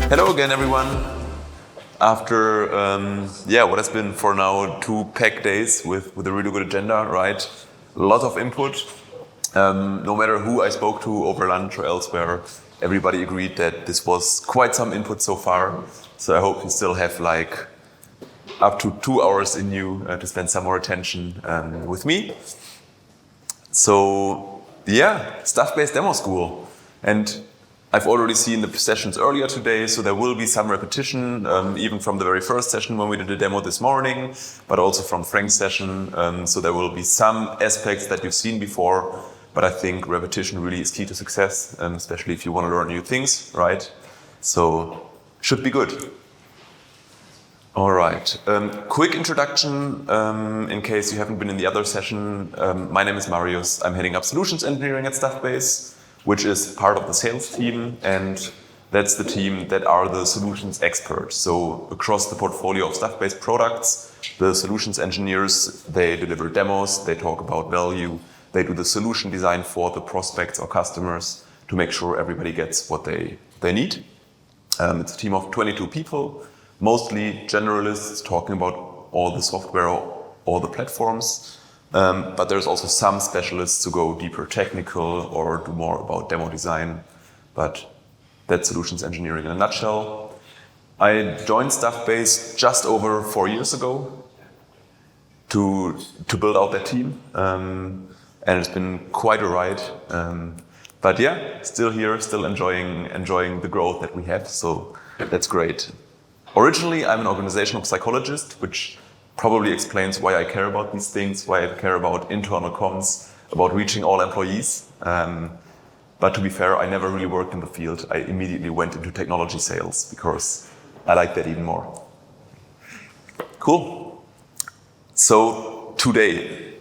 Hello again, everyone. After what has been for now 2 packed days with a really good agenda, right? A lot of input. No matter who I spoke to over lunch or elsewhere, everybody agreed that this was quite some input so far. So I hope you still have like up to 2 hours in you to spend some more attention with me. So yeah, Staffbase Demo School. And I've already seen the sessions earlier today, so there will be some repetition, even from the very first session when we did a demo this morning, but also from Frank's session. So there will be some aspects that you've seen before, but I think repetition really is key to success, especially if you want to learn new things, right? So should be good. All right. Quick introduction, in case you haven't been in the other session. My name is Marius. I'm heading up Solutions Engineering at Staffbase, which is part of the sales team, and that's the team that are the solutions experts. So across the portfolio of Staffbase products, the solutions engineers, they deliver demos, they talk about value, they do the solution design for the prospects or customers to make sure everybody gets what they need. It's a team of 22 people, mostly generalists talking about all the software, all the platforms. But there's also some specialists who go deeper technical or do more about demo design. But that's solutions engineering in a nutshell. I joined Staffbase just over 4 years ago to build out that team. And it's been quite a ride. But yeah, still here, still enjoying the growth that we have. So that's great. Originally, I'm an organizational psychologist, which probably explains why I care about these things, why I care about internal comms, about reaching all employees. But to be fair, I never really worked in the field. I immediately went into technology sales because I like that even more. Cool. So today,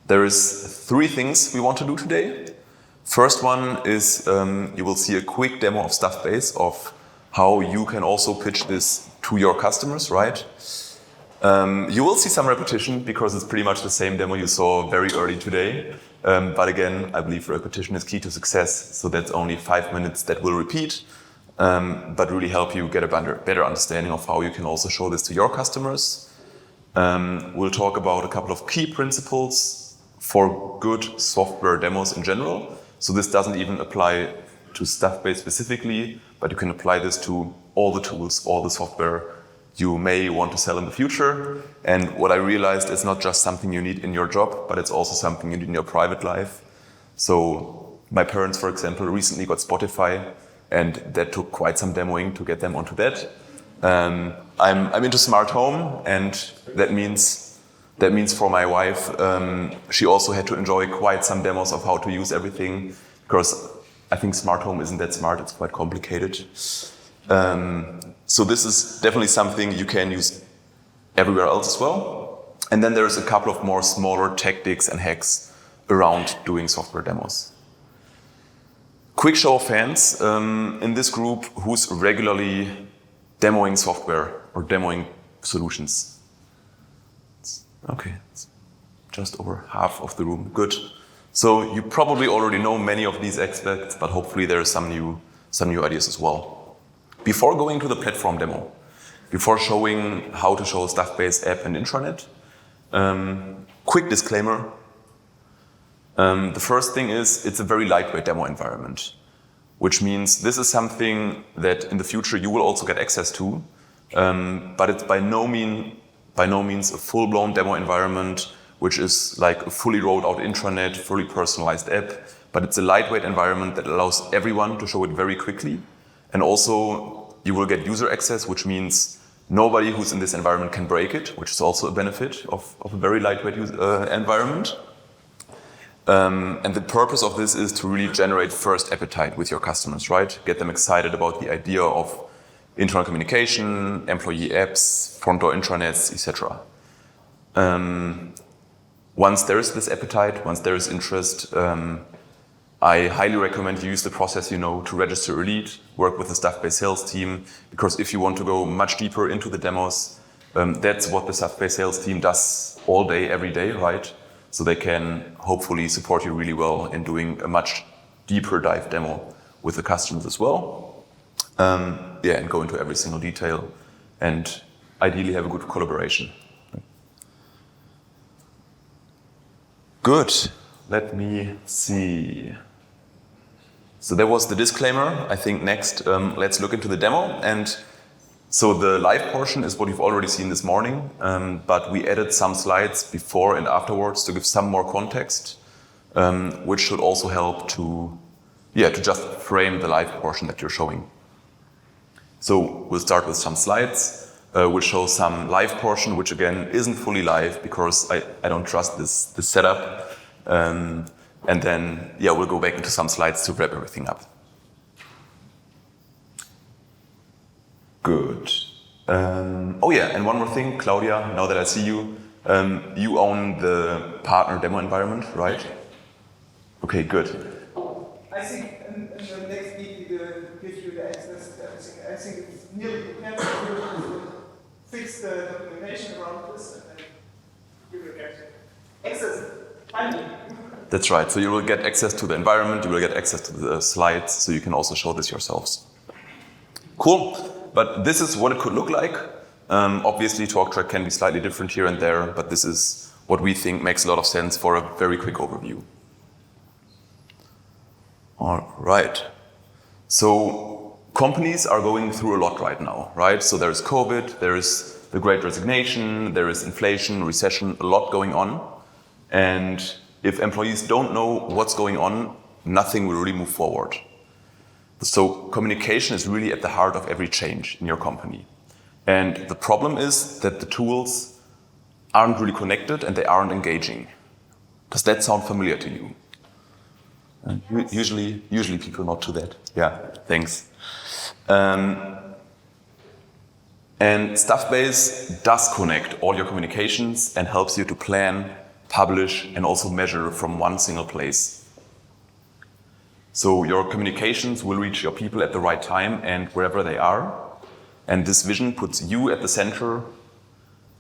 there is 3 things we want to do today. First one is you will see a quick demo of Staffbase of how you can also pitch this to your customers, right? You will see some repetition because it's pretty much the same demo you saw very early today. But again, I believe repetition is key to success. So that's only 5 minutes that will repeat, but really help you get a better understanding of how you can also show this to your customers. We'll talk about a couple of key principles for good software demos in general. So this doesn't even apply to Staffbase specifically, but you can apply this to all the tools, all the software you may want to sell in the future. And what I realized is not just something you need in your job, but it's also something you need in your private life. So my parents, for example, recently got Spotify, and that took quite some demoing to get them onto that. I'm into smart home, and that means for my wife, she also had to enjoy quite some demos of how to use everything, because I think smart home isn't that smart, it's quite complicated. So this is definitely something you can use everywhere else as well. And then there's a couple of more smaller tactics and hacks around doing software demos. Quick show of hands in this group, who's regularly demoing software or demoing solutions? Okay, it's just over half of the room. Good. So you probably already know many of these aspects, but hopefully there are some new ideas as well. Before going to the platform demo, before showing how to show a Staffbase app and intranet, quick disclaimer. The first thing is it's a very lightweight demo environment, which means this is something that in the future you will also get access to, but it's by no means a full-blown demo environment, which is like a fully rolled out intranet, fully personalized app, but it's a lightweight environment that allows everyone to show it very quickly. And also you will get user access, which means nobody who's in this environment can break it, which is also a benefit of a very lightweight environment. And the purpose of this is to really generate first appetite with your customers, right? Get them excited about the idea of internal communication, employee apps, front door intranets, etc. Once there is this appetite, once there is interest, I highly recommend you use the process to register a lead, work with the Staffbase sales team, because if you want to go much deeper into the demos, that's what the Staffbase sales team does all day, every day, right? so they can hopefully support you really well in doing a much deeper dive demo with the customers as well. And go into every single detail and ideally have a good collaboration. Good. Let me see. So there was the disclaimer. I think next, let's look into the demo. And so the live portion is what you've already seen this morning, but we added some slides before and afterwards to give some more context, which should also help to just frame the live portion that you're showing. So we'll start with some slides. We'll show some live portion, which again isn't fully live because I don't trust this setup. And then, we'll go back into some slides to wrap everything up. Good. And one more thing, Claudia, now that I see you, you own the partner demo environment, right? Okay, good. I think in the next week we will give you the access to everything. I think it's nearly prepared to fix the documentation around this and then you will get access. Finally. That's right. So you will get access to the environment, you will get access to the slides, so you can also show this yourselves. Cool. But this is what it could look like. Obviously, talk track can be slightly different here and there, but this is what we think makes a lot of sense for a very quick overview. All right. So companies are going through a lot right now, right? So there is COVID, there is the Great Resignation, there is inflation, recession, a lot going on. And if employees don't know what's going on, nothing will really move forward. So communication is really at the heart of every change in your company. And the problem is that the tools aren't really connected and they aren't engaging. Does that sound familiar to you? Usually people nod to that. Yeah, thanks. And Staffbase does connect all your communications and helps you to plan, publish, and also measure from one single place. So your communications will reach your people at the right time and wherever they are. And this vision puts you at the center,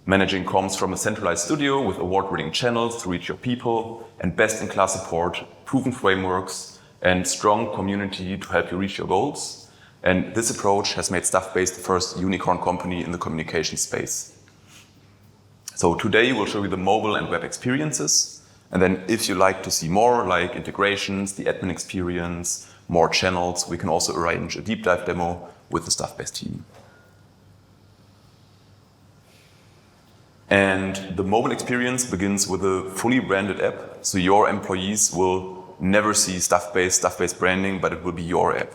managing comms from a centralized studio with award-winning channels to reach your people and best-in-class support, proven frameworks, and strong community to help you reach your goals. And this approach has made Staffbase the first unicorn company in the communication space. So today we'll show you the mobile and web experiences. And then if you like to see more, like integrations, the admin experience, more channels, we can also arrange a deep dive demo with the Staffbase team. And the mobile experience begins with a fully branded app. So your employees will never see Staffbase branding, but it will be your app.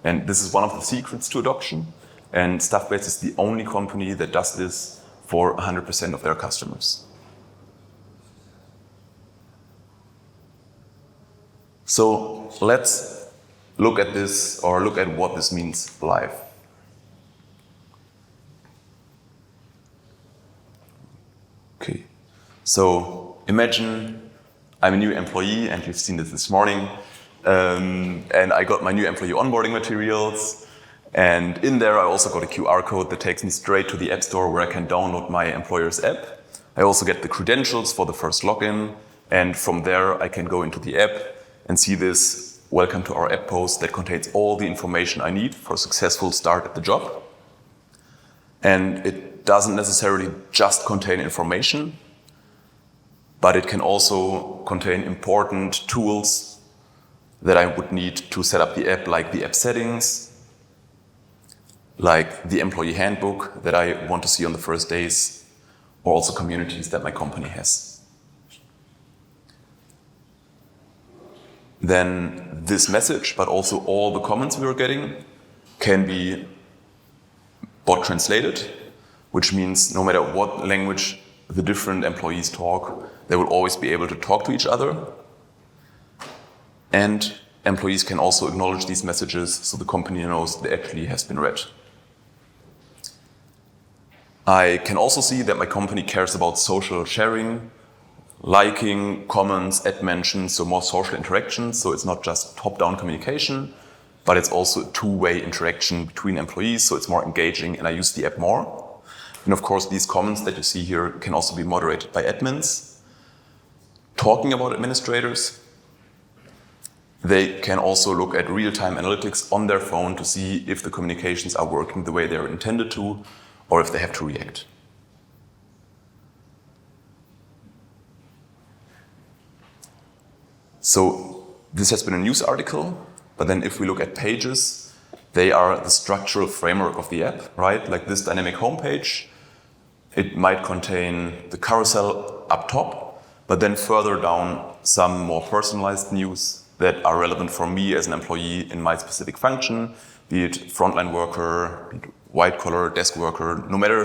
And this is one of the secrets to adoption. And Staffbase is the only company that does this for 100% of their customers. So let's look at this, or look at what this means live. Okay, so imagine I'm a new employee, and you've seen this morning, and I got my new employee onboarding materials, and in there I also got a QR code that takes me straight to the App Store where I can download my employer's app. I also get the credentials for the first login, and from there I can go into the app and see this welcome to our app post that contains all the information I need for a successful start at the job. And it doesn't necessarily just contain information, but it can also contain important tools that I would need to set up the app, like the app settings, like the employee handbook that I want to see on the first days, or also communities that my company has. Then this message, but also all the comments we are getting, can be bot translated, which means no matter what language the different employees talk, they will always be able to talk to each other. And employees can also acknowledge these messages so the company knows they actually has been read. I can also see that my company cares about social sharing, liking, comments, add mentions, so more social interactions. So it's not just top-down communication, but it's also a two-way interaction between employees, so it's more engaging and I use the app more. And of course, these comments that you see here can also be moderated by admins. talking about administrators, they can also look at real-time analytics on their phone to see if the communications are working the way they're intended to, or if they have to react. So this has been a news article, but then if we look at pages, they are the structural framework of the app, right? Like this dynamic homepage, it might contain the carousel up top, but then further down some more personalized news that are relevant for me as an employee in my specific function, be it frontline worker, be it white collar, desk worker. No matter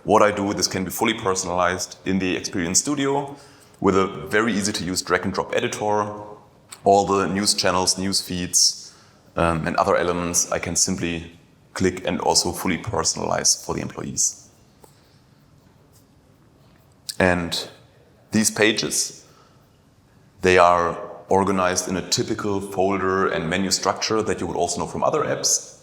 what I do, this can be fully personalized in the Experience Studio with a very easy to use drag and drop editor. All the news channels, news feeds, and other elements I can simply click and also fully personalize for the employees. And these pages, they are organized in a typical folder and menu structure that you would also know from other apps.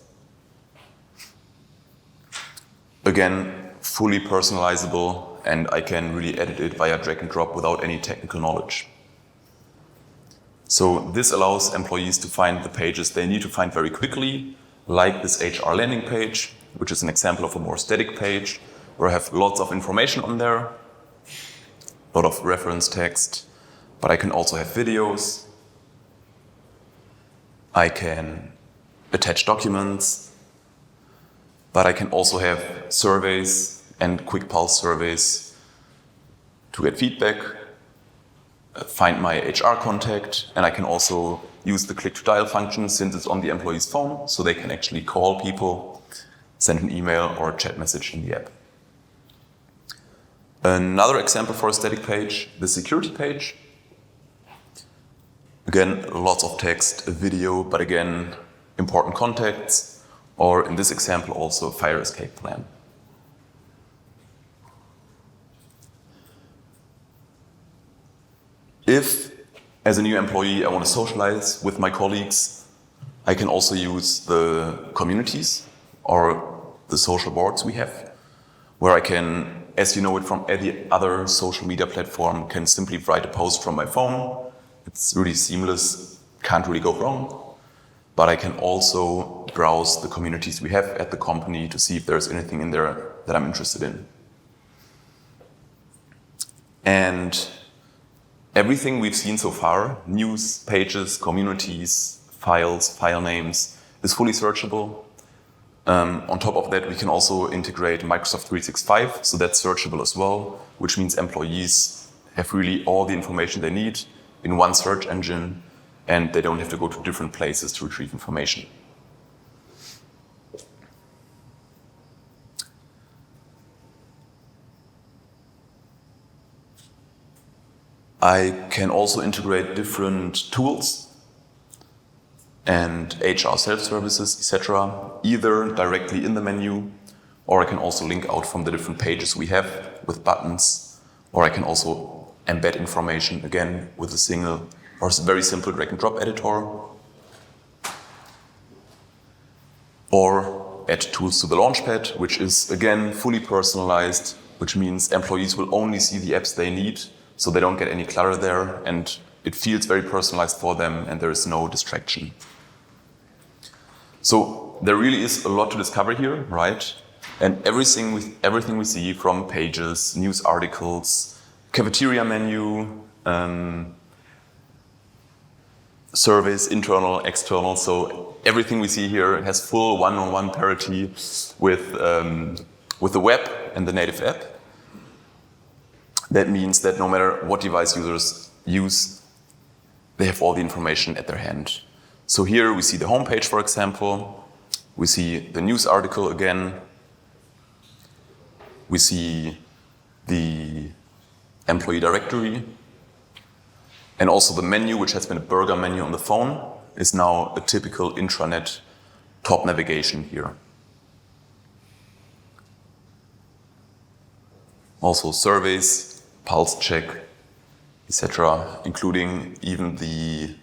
Again, fully personalizable, and I can really edit it via drag and drop without any technical knowledge. So this allows employees to find the pages they need to find very quickly, like this HR landing page, which is an example of a more static page, where I have lots of information on there, a lot of reference text, but I can also have videos. I can attach documents, but I can also have surveys and quick pulse surveys to get feedback, find my HR contact, and I can also use the click to dial function since it's on the employee's phone, so they can actually call people, send an email or a chat message in the app. Another example for a static page, the security page. Again, lots of text, a video, but again, important contacts, or in this example also a fire escape plan. If, as a new employee, I want to socialize with my colleagues, I can also use the communities or the social boards we have, where I can, as you know it from any other social media platform, can simply write a post from my phone. It's really seamless, can't really go wrong. But I can also browse the communities we have at the company to see if there's anything in there that I'm interested in. And everything we've seen so far, news, pages, communities, files, file names, is fully searchable. On top of that, we can also integrate Microsoft 365, so that's searchable as well, which means employees have really all the information they need in one search engine, and they don't have to go to different places to retrieve information. I can also integrate different tools and HR self-services, etc., either directly in the menu, or I can also link out from the different pages we have with buttons, or I can also embed information again with a single or very simple drag and drop editor, or add tools to the Launchpad, which is again fully personalized, which means employees will only see the apps they need, so they don't get any clutter there, and it feels very personalized for them, and there is no distraction. So there really is a lot to discover here, right? And everything we see from pages, news articles, cafeteria menu, surveys, internal, external. So everything we see here has full one-on-one parity with the web and the native app. That means that no matter what device users use, they have all the information at their hand. So here we see the homepage, for example. We see the news article again. We see the employee directory. And also the menu, which has been a burger menu on the phone, is now a typical intranet top navigation here. Also surveys, pulse check, etc., including even the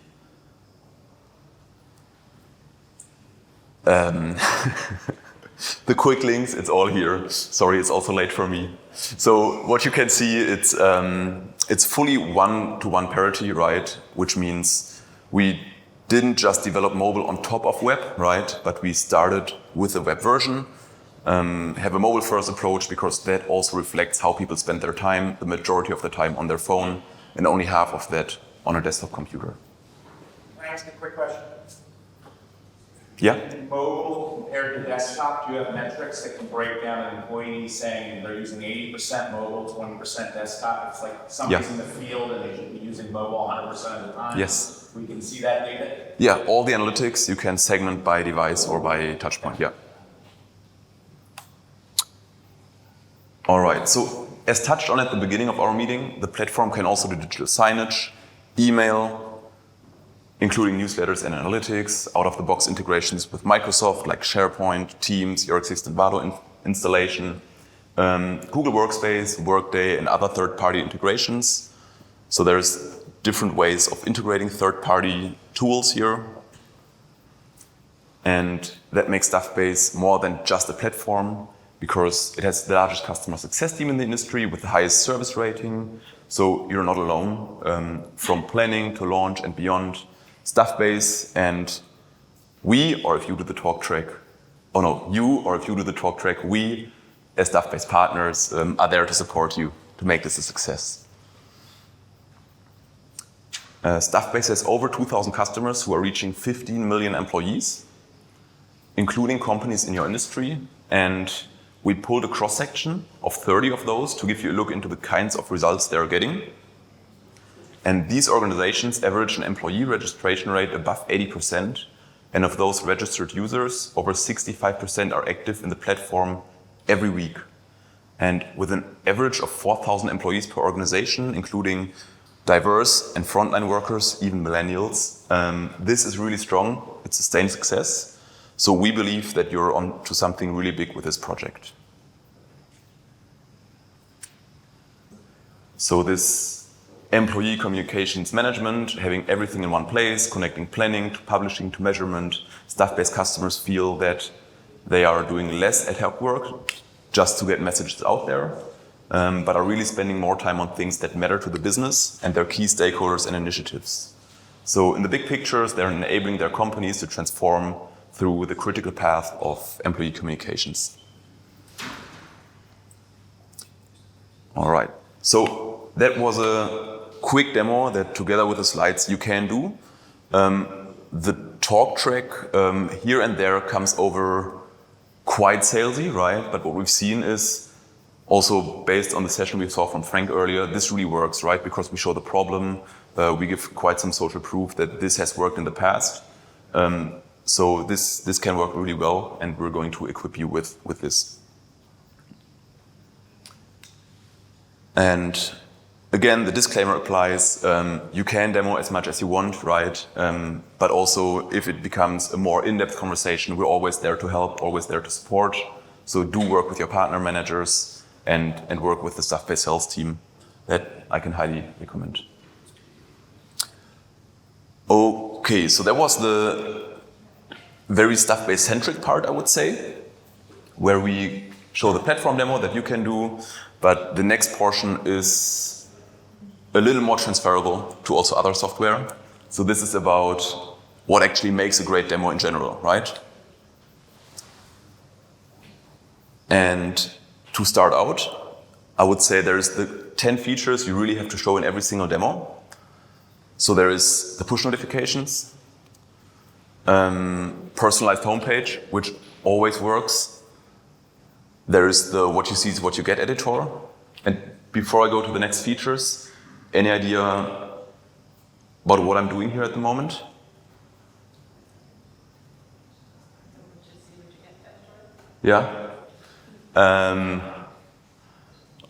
the quick links. It's all here. Sorry, it's also late for me. So what you can see, it's it's fully one-to-one parity, right? Which means we didn't just develop mobile on top of web, right? But we started with a web version, have a mobile-first approach because that also reflects how people spend their time, the majority of the time on their phone, and only half of that on a desktop computer. Can I ask a quick question? Yeah? Mobile compared to desktop, do you have metrics that can break down an employee saying they're using 80% mobile, 20% desktop? It's like somebody's in the field and they should be using mobile 100% of the time. Yes. We can see that data? Yeah, all the analytics you can segment by device or by touchpoint, yeah. All right, so as touched on at the beginning of our meeting, the platform can also do digital signage, email, including newsletters and analytics, out-of-the-box integrations with Microsoft like SharePoint, Teams, your existing Vado installation, Google Workspace, Workday, and other third-party integrations. So there's different ways of integrating third-party tools here. And that makes Staffbase more than just a platform because it has the largest customer success team in the industry with the highest service rating. So you're not alone from planning to launch and beyond. Staffbase and we, or if you do the talk track, we as Staffbase partners are there to support you to make this a success. Staffbase has over 2,000 customers who are reaching 15 million employees, including companies in your industry. And we pulled a cross-section of 30 of those to give you a look into the kinds of results they're getting. And these organizations average an employee registration rate above 80%. And of those registered users, over 65% are active in the platform every week. And with an average of 4,000 employees per organization, including diverse and frontline workers, even millennials, this is really strong. It's sustained success. So we believe that you're on to something really big with this project. So this employee communications management, having everything in one place, connecting planning to publishing to measurement, Staffbase customers feel that they are doing less ad hoc work just to get messages out there, but are really spending more time on things that matter to the business and their key stakeholders and initiatives. So in the big pictures, they're enabling their companies to transform through the critical path of employee communications. All right, so that was a quick demo that together with the slides you can do. The talk track here and there comes over quite salesy, right? But what we've seen is also based on the session we saw from Frank earlier, this really works, right? Because we show the problem, we give quite some social proof that this has worked in the past. So this can work really well, and we're going to equip you with this. And again, the disclaimer applies. You can demo as much as you want, right? But also, if it becomes a more in-depth conversation, we're always there to help, always there to support. So do work with your partner managers and work with the Staffbase sales team. That I can highly recommend. Okay, so that was the very Staffbase-centric part, I would say, where we show the platform demo that you can do. But the next portion is a little more transferable to also other software. So this is about what actually makes a great demo in general, right? And to start out, I would say there's the 10 features you really have to show in every single demo. So there is the push notifications, personalized homepage, which always works. There is the what you see is what you get editor. And before I go to the next features, any idea about what I'm doing here at the moment? Yeah?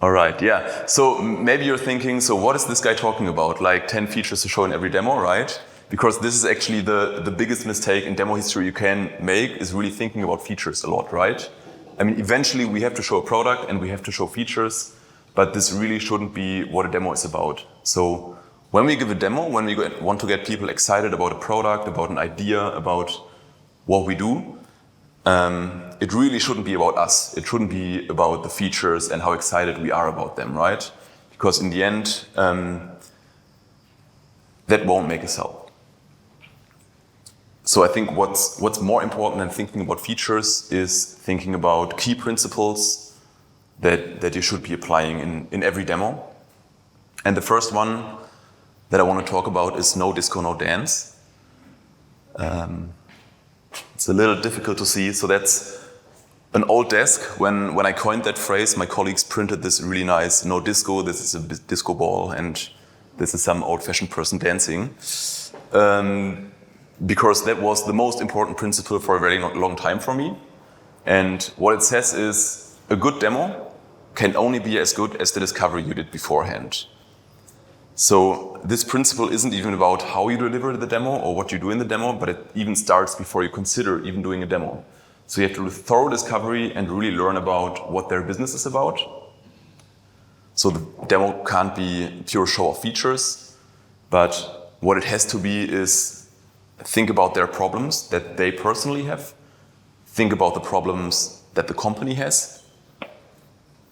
All right, yeah. So maybe you're thinking, so what is this guy talking about? Like 10 features to show in every demo, right? Because this is actually the biggest mistake in demo history you can make, is really thinking about features a lot, right? I mean, eventually we have to show a product and we have to show features, but this really shouldn't be what a demo is about. So when we give a demo, when we want to get people excited about a product, about an idea, about what we do, it really shouldn't be about us. It shouldn't be about the features and how excited we are about them, right? because in the end, that won't make a sell. So I think what's more important than thinking about features is thinking about key principles that you should be applying in every demo. And the first one that I want to talk about is no disco, no dance. It's a little difficult to see. So that's an old desk. When I coined that phrase, my colleagues printed this really nice no disco. This is a disco ball, and this is some old-fashioned person dancing. Because that was the most important principle for a very long time for me. And what it says is a good demo can only be as good as the discovery you did beforehand. So this principle isn't even about how you deliver the demo or what you do in the demo, but it even starts before you consider even doing a demo. So you have to do thorough discovery and really learn about what their business is about. So the demo can't be pure show of features, but what it has to be is think about their problems that they personally have. Think about the problems that the company has.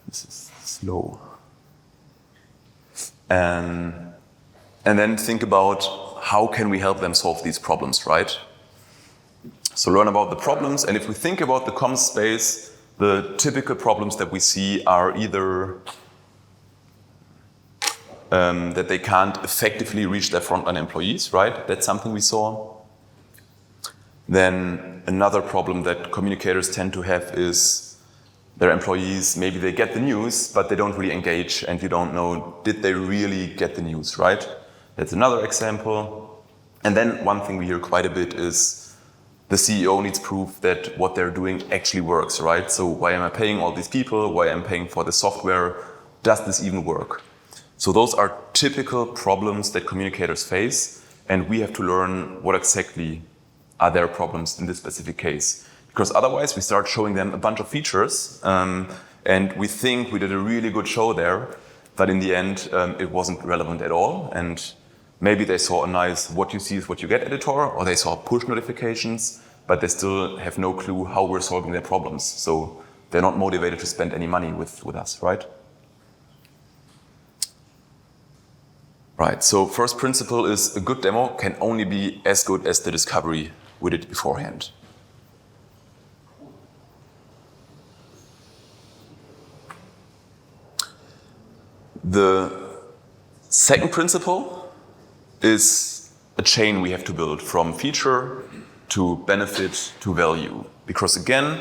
This is slow. And then think about how can we help them solve these problems, right? So learn about the problems, and if we think about the common space, the typical problems that we see are either that they can't effectively reach their frontline employees, right? That's something we saw. Then another problem that communicators tend to have is their employees, maybe they get the news, but they don't really engage, and you don't know, did they really get the news, right? That's another example. And then one thing we hear quite a bit is the CEO needs proof that what they're doing actually works, right? So why am I paying all these people? Why am I paying for the software? Does this even work? So those are typical problems that communicators face, and we have to learn what exactly are their problems in this specific case. Because otherwise we start showing them a bunch of features, and we think we did a really good show there, but in the end it wasn't relevant at all. And maybe they saw a nice what you see is what you get editor, or they saw push notifications, but they still have no clue how we're solving their problems. So they're not motivated to spend any money with us, right? Right, so first principle is a good demo can only be as good as the discovery we did beforehand. The second principle is a chain we have to build from feature to benefit to value. Because again,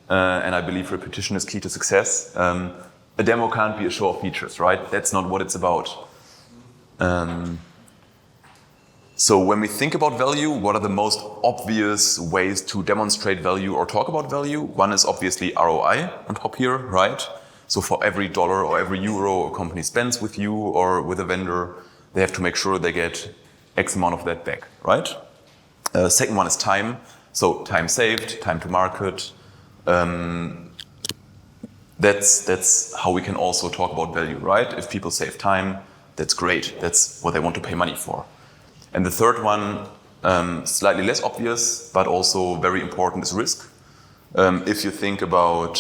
and I believe repetition is key to success, a demo can't be a show of features, right? That's not what it's about. So when we think about value, what are the most obvious ways to demonstrate value or talk about value? One is obviously ROI on top here, right? So for every dollar or every euro a company spends with you or with a vendor, they have to make sure they get X amount of that back, right? Second one is time. So time saved, time to market. That's how we can also talk about value, right? If people save time, that's great. That's what they want to pay money for. And the third one, slightly less obvious, but also very important, is risk. If you think about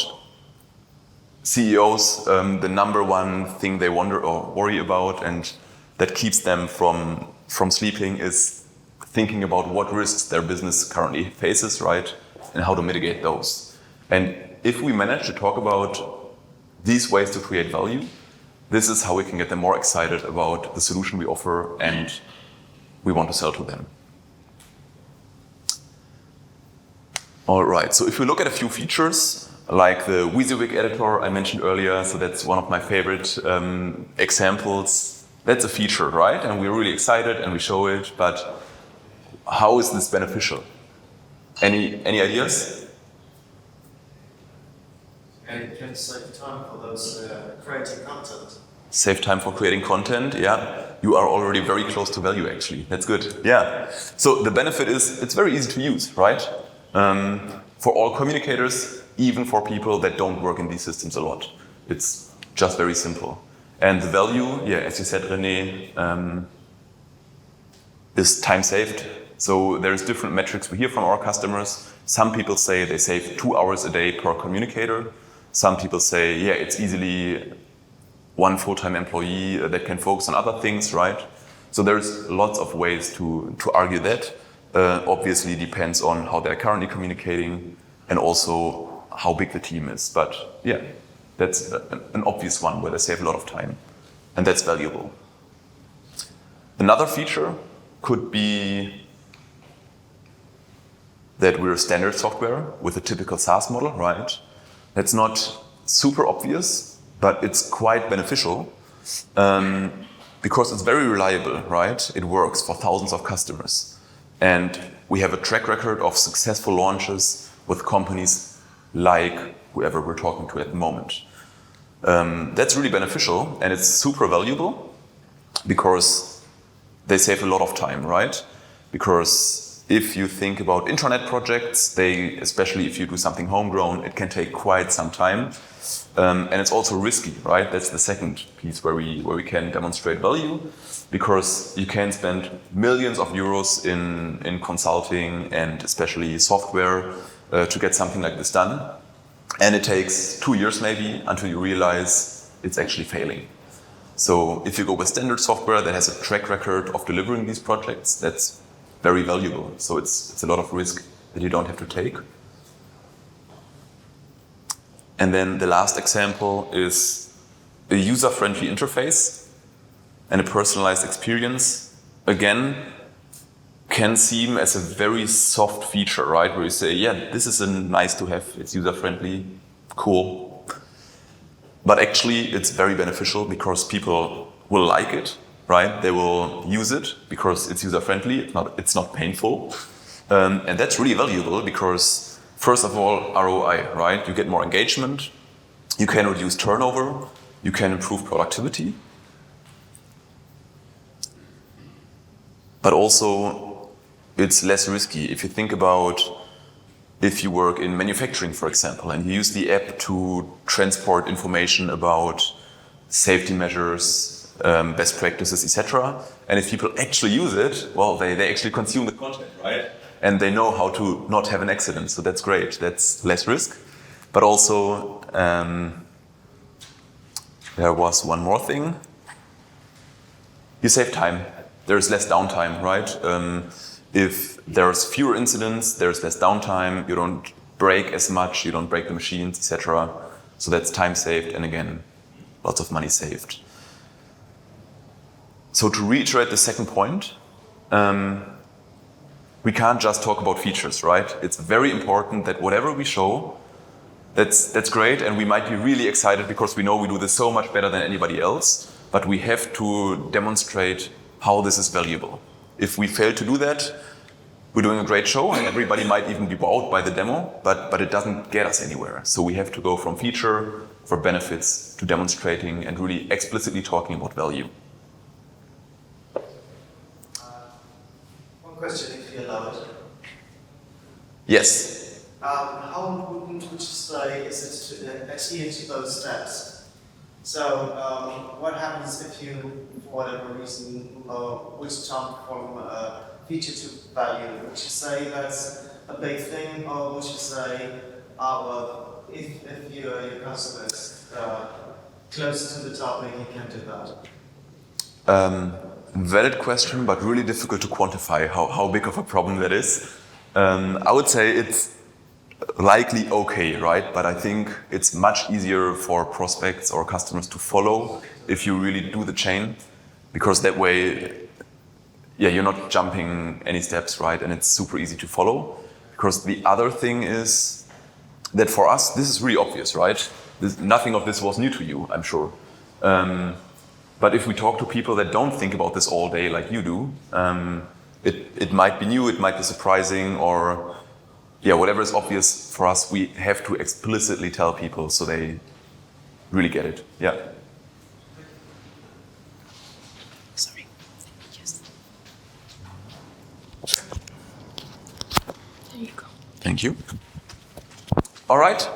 CEOs, the number one thing they wonder or worry about, and that keeps them from sleeping, is thinking about what risks their business currently faces, right? And how to mitigate those. And if we manage to talk about these ways to create value, this is how we can get them more excited about the solution we offer and we want to sell to them. All right, so if we look at a few features, like the WYSIWYG editor I mentioned earlier, so that's one of my favorite examples. That's a feature, right? And we're really excited and we show it, but how is this beneficial? Any ideas? And it can save time for those creating content. Save time for creating content, yeah. You are already very close to value, actually. That's good, yeah. So the benefit is it's very easy to use, right? For all communicators, even for people that don't work in these systems a lot. It's just very simple. And the value, yeah, as you said, René, is time saved. So there's different metrics we hear from our customers. Some people say they save 2 hours a day per communicator. Some people say, yeah, it's easily one full-time employee that can focus on other things, right? So there's lots of ways to argue that. Obviously depends on how they're currently communicating and also how big the team is. But yeah, that's an obvious one where they save a lot of time, and that's valuable. Another feature could be that we're a standard software with a typical SaaS model, right? That's not super obvious, but it's quite beneficial because it's very reliable, right? It works for thousands of customers. And we have a track record of successful launches with companies like whoever we're talking to at the moment. That's really beneficial, and it's super valuable because they save a lot of time, right? Because if you think about intranet projects, especially if you do something homegrown, it can take quite some time. And it's also risky, right? That's the second piece where we can demonstrate value, because you can spend millions of euros in consulting and especially software to get something like this done. And it takes 2 years maybe until you realize it's actually failing. So if you go with standard software that has a track record of delivering these projects, that's very valuable. So it's a lot of risk that you don't have to take. And then the last example is a user-friendly interface and a personalized experience. Again, can seem as a very soft feature, right? Where you say, yeah, this is a nice to have, it's user-friendly, cool. But actually it's very beneficial because people will like it, right? They will use it because it's user-friendly, it's not painful. And that's really valuable because, first of all, ROI, right? You get more engagement, you can reduce turnover, you can improve productivity. But also, it's less risky. If you think about if you work in manufacturing, for example, and you use the app to transport information about safety measures, best practices, etc. And if people actually use it, well, they actually consume the content, right? And they know how to not have an accident. So that's great. That's less risk. But also, there was one more thing. You save time. There's less downtime, right? If there's fewer incidents, there's less downtime. You don't break as much. You don't break the machines, etc. So that's time saved. And again, lots of money saved. So to reiterate the second point, we can't just talk about features, right? It's very important that whatever we show, that's great, and we might be really excited because we know we do this so much better than anybody else, but we have to demonstrate how this is valuable. If we fail to do that, we're doing a great show, and everybody might even be wowed by the demo, but it doesn't get us anywhere. So we have to go from feature for benefits to demonstrating and really explicitly talking about value. One question, if you allow it. Yes. How important would you say is it to adhere to those steps? So, what happens if you, for whatever reason, would jump from feature to value? Would you say that's a big thing, or would you say, well, if your customer is close to the topic, you can do that? Valid question, but really difficult to quantify how big of a problem that is. I would say it's likely okay, right? But I think it's much easier for prospects or customers to follow if you really do the chain, because that way, yeah, you're not jumping any steps, right? And it's super easy to follow. Because the other thing is that for us, this is really obvious, right? Nothing of this was new to you, I'm sure. But if we talk to people that don't think about this all day like you do, it might be new, it might be surprising, or yeah, whatever is obvious for us, we have to explicitly tell people so they really get it. Yeah. Sorry. Yes. There you go. Thank you. All right.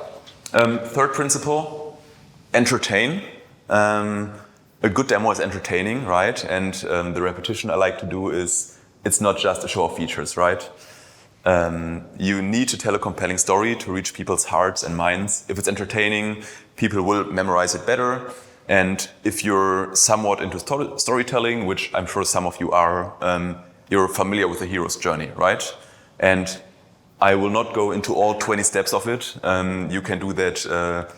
Third principle, entertain. A good demo is entertaining, right? And the repetition I like to do is, it's not just a show of features, right? You need to tell a compelling story to reach people's hearts and minds. If it's entertaining, people will memorize it better. And if you're somewhat into storytelling, which I'm sure some of you are, you're familiar with the hero's journey, right? And I will not go into all 20 steps of it. You can do that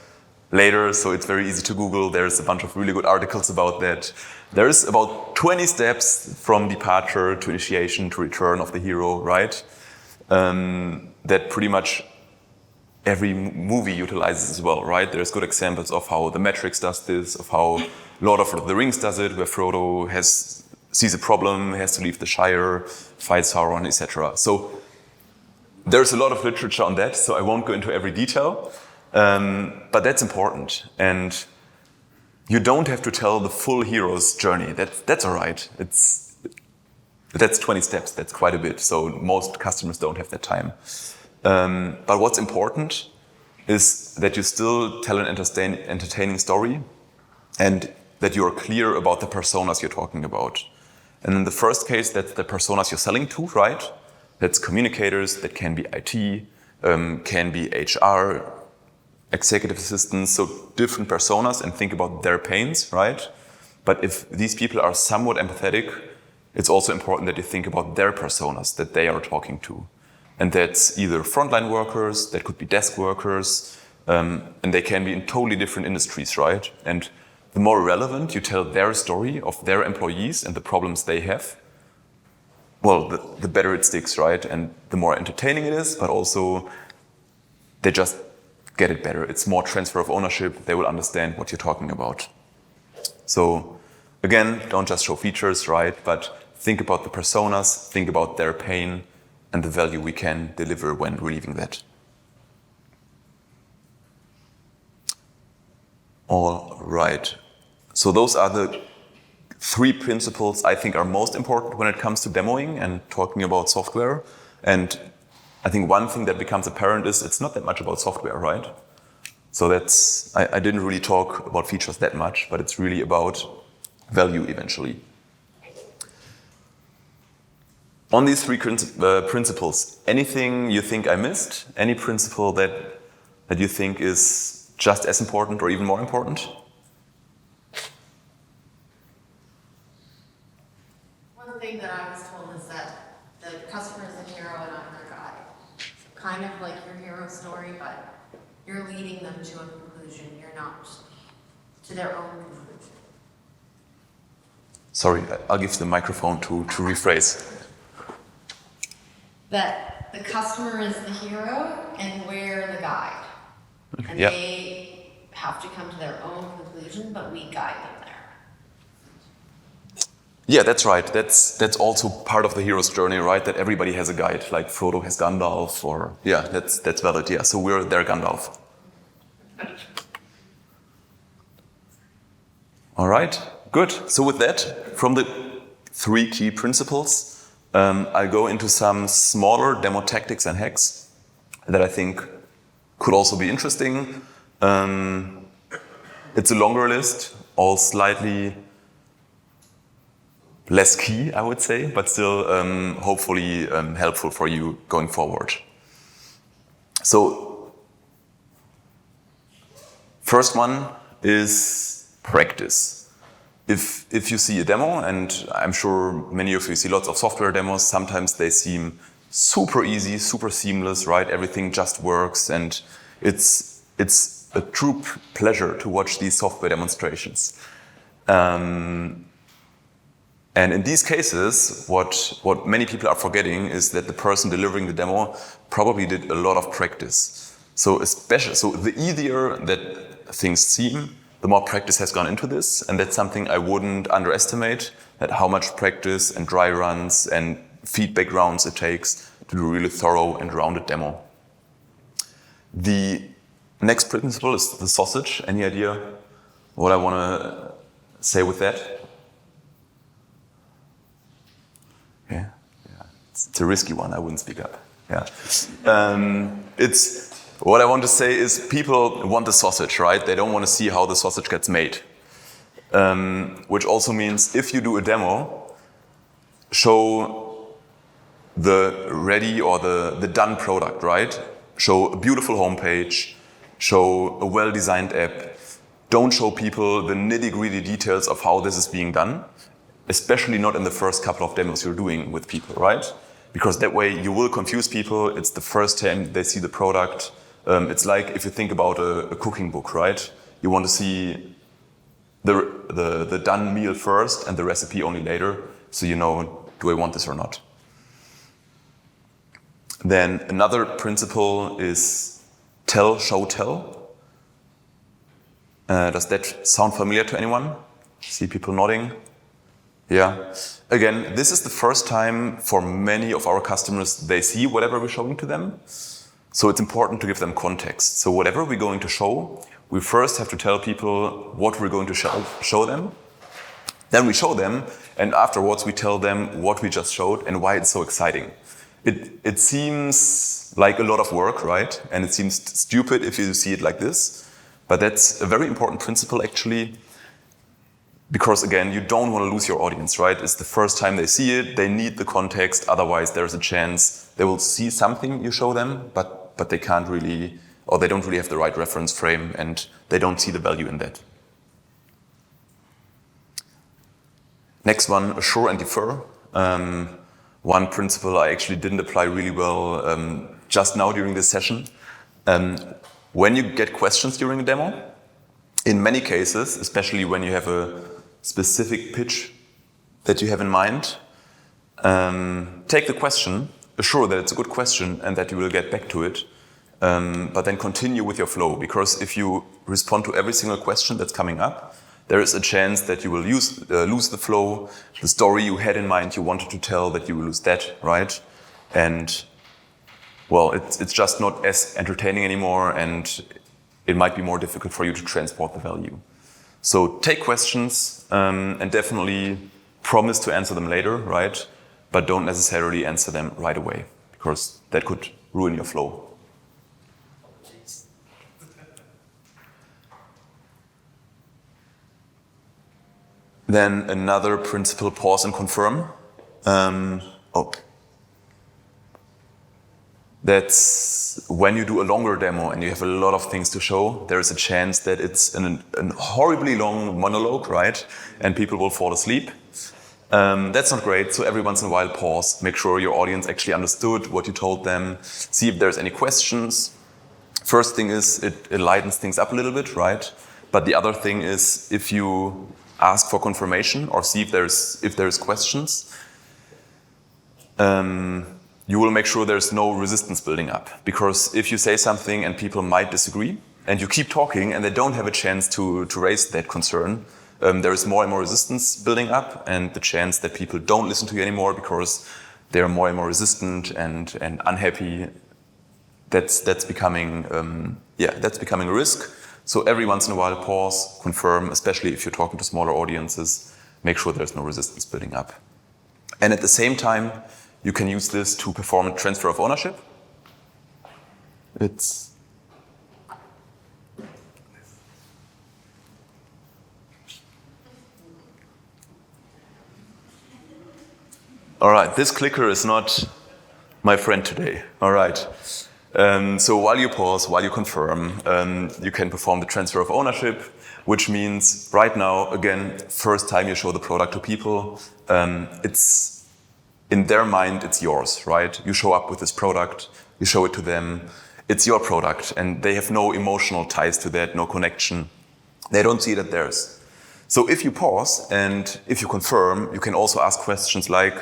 later, so it's very easy to Google. There's a bunch of really good articles about that. There's about 20 steps from departure to initiation to return of the hero, right? That pretty much every movie utilizes as well, right? There's good examples of how The Matrix does this, of how Lord of the Rings does it, where Frodo sees a problem, has to leave the Shire, fights Sauron, etc. So there's a lot of literature on that, so I won't go into every detail, but that's important. And you don't have to tell the full hero's journey. That's all right. That's 20 steps. That's quite a bit. So most customers don't have that time. But what's important is that you still tell an entertaining story and that you are clear about the personas you're talking about. And in the first case, that's the personas you're selling to, right? That's communicators, that can be IT, can be HR, executive assistants, so different personas, and think about their pains, right? But if these people are somewhat empathetic, it's also important that you think about their personas that they are talking to. And that's either frontline workers, that could be desk workers, and they can be in totally different industries, right? And the more relevant you tell their story of their employees and the problems they have, well, the better it sticks, right? And the more entertaining it is, but also they just get it better. It's more transfer of ownership. They will understand what you're talking about. So again, don't just show features, right? But think about the personas, think about their pain, and the value we can deliver when relieving that. All right. So those are the 3 principles I think are most important when it comes to demoing and talking about software. And I think one thing that becomes apparent is it's not that much about software, right? So I didn't really talk about features that much, but it's really about value eventually. On these 3 principles, anything you think I missed? Any principle that you think is just as important or even more important? One thing that I was told is that the customer is the hero and I'm their guide. So kind of like your hero story, but you're leading them to a conclusion. You're not to their own conclusion. Sorry, I'll give the microphone to rephrase. That the customer is the hero and we're the guide. And Yep. they have to come to their own conclusion, but we guide them there. Yeah, that's right. That's also part of the hero's journey, right? That everybody has a guide, like Frodo has Gandalf, or yeah, that's valid. Yeah, so we're their Gandalf. All right, good. So with that, from the 3 key principles, I'll go into some smaller demo tactics and hacks that I think could also be interesting. It's a longer list, all slightly less key, I would say, but still hopefully helpful for you going forward. So, first one is practice. If you see a demo, and I'm sure many of you see lots of software demos, sometimes they seem super easy, super seamless, right? Everything just works, and it's a true pleasure to watch these software demonstrations. And in these cases, what many people are forgetting is that the person delivering the demo probably did a lot of practice. So the easier that things seem, the more practice has gone into this, and that's something I wouldn't underestimate, that how much practice and dry runs and feedback rounds it takes to do a really thorough and rounded demo. The next principle is the sausage. Any idea what I want to say with that? Yeah. It's a risky one, I wouldn't speak up. Yeah. What I want to say is people want the sausage, right? They don't want to see how the sausage gets made. Which also means if you do a demo, show the ready or the done product, right? Show a beautiful homepage, show a well-designed app. don't show people the nitty-gritty details of how this is being done, especially not in the first couple of demos you're doing with people, right? Because that way you will confuse people. It's the first time they see the product. It's like if you think about a cooking book, right? You want to see the done meal first and the recipe only later, so you know, do I want this or not? Then another principle is tell, show, tell. Does that sound familiar to anyone? See people nodding? Yeah. Again, this is the first time for many of our customers they see whatever we're showing to them. So it's important to give them context. So whatever we're going to show, we first have to tell people what we're going to show them. Then we show them, and afterwards we tell them what we just showed and why it's so exciting. It seems like a lot of work, right? And it seems stupid if you see it like this. But that's a very important principle, actually, because, again, you don't want to lose your audience, right? It's the first time they see it. They need the context. Otherwise, there's a chance they will see something you show them, but they can't really, or they don't really have the right reference frame, and they don't see the value in that. Next one, assure and defer. One principle I actually didn't apply really well just now during this session. When you get questions during a demo, in many cases, especially when you have a specific pitch that you have in mind, take the question, assure that it's a good question and that you will get back to it, but then continue with your flow. Because if you respond to every single question that's coming up, there is a chance that you will lose the flow, the story you had in mind you wanted to tell, that you will lose that, right? And well, it's just not as entertaining anymore, and it might be more difficult for you to transport the value. So take questions and definitely promise to answer them later, right? But don't necessarily answer them right away, because that could ruin your flow. Then another principle, pause and confirm. That's when you do a longer demo and you have a lot of things to show, there is a chance that it's a horribly long monologue, right? And people will fall asleep. That's not great, so every once in a while pause, make sure your audience actually understood what you told them, see if there's any questions. First thing is it lightens things up a little bit, right? But the other thing is if you ask for confirmation or see if there's questions, you will make sure there's no resistance building up. Because if you say something and people might disagree, and you keep talking and they don't have a chance to raise that concern, there is more and more resistance building up, and the chance that people don't listen to you anymore because they're more and more resistant and unhappy, that's becoming a risk. So every once in a while, pause, confirm, especially if you're talking to smaller audiences, make sure there's no resistance building up. And at the same time, you can use this to perform a transfer of ownership. All right, this clicker is not my friend today. All right. So while you pause, while you confirm, you can perform the transfer of ownership, which means right now, again, first time you show the product to people, it's in their mind, it's yours, right? You show up with this product, you show it to them, it's your product, and they have no emotional ties to that, no connection. They don't see it as theirs. So if you pause and if you confirm, you can also ask questions like,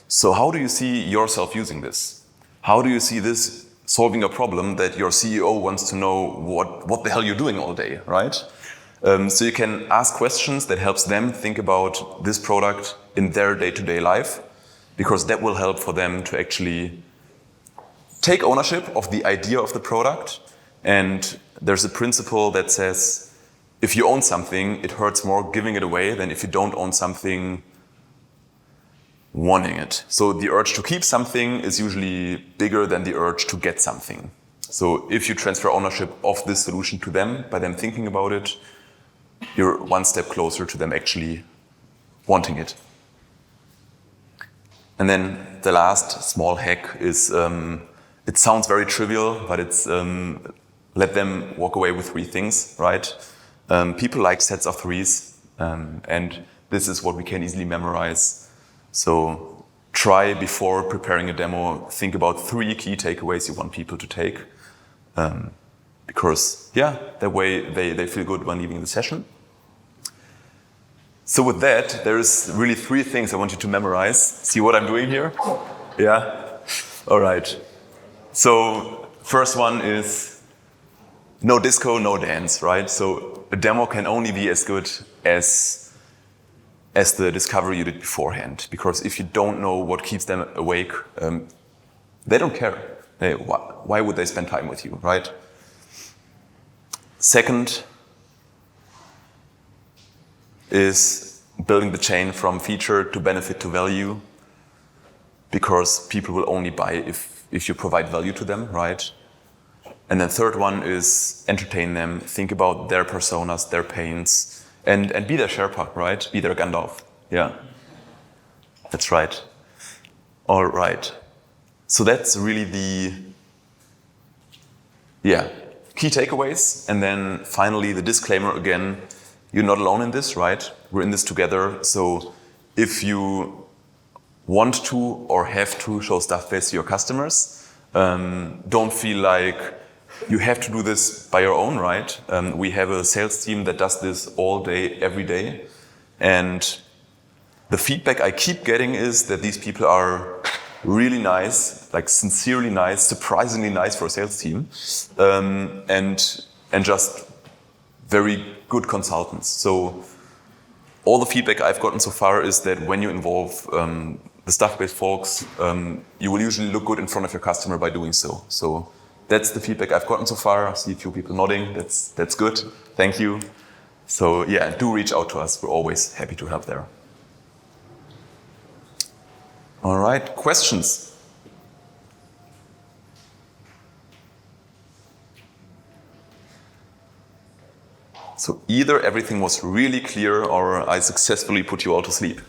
so how do you see yourself using this? How do you see this solving a problem that your CEO wants to know what the hell you're doing all day, right? So you can ask questions that helps them think about this product in their day-to-day life, because that will help for them to actually take ownership of the idea of the product. And there's a principle that says, if you own something, it hurts more giving it away than if you don't own something, wanting it. So the urge to keep something is usually bigger than the urge to get something. So if you transfer ownership of this solution to them, by them thinking about it, you're one step closer to them actually wanting it. And then the last small hack is, it sounds very trivial, but it's let them walk away with 3 things, right? People like sets of threes, and this is what we can easily memorize. So try before preparing a demo, think about 3 key takeaways you want people to take. Because that way they feel good when leaving the session. So with that, there's really 3 things I want you to memorize. See what I'm doing here? Yeah? All right. So first one is no disco, no dance, right? So a demo can only be as good as the discovery you did beforehand. Because if you don't know what keeps them awake, they don't care. Why would they spend time with you, right? Second is building the chain from feature to benefit to value, because people will only buy if you provide value to them, right? And then third one is entertain them, think about their personas, their pains, and be their Sherpa, right? Be their Gandalf. Yeah, that's right. All right. So that's really the key takeaways. And then finally, the disclaimer again, you're not alone in this, right? We're in this together. So if you want to or have to show Staffbase to your customers, don't feel like you have to do this by your own, right? We have a sales team that does this all day, every day. And the feedback I keep getting is that these people are really nice, like sincerely nice, surprisingly nice for a sales team, and just very good consultants. So all the feedback I've gotten so far is that when you involve the Staffbase folks, you will usually look good in front of your customer by doing so. So that's the feedback I've gotten so far. I see a few people nodding. That's good. Thank you. So yeah, do reach out to us. We're always happy to help there. All right, questions? So either everything was really clear or I successfully put you all to sleep.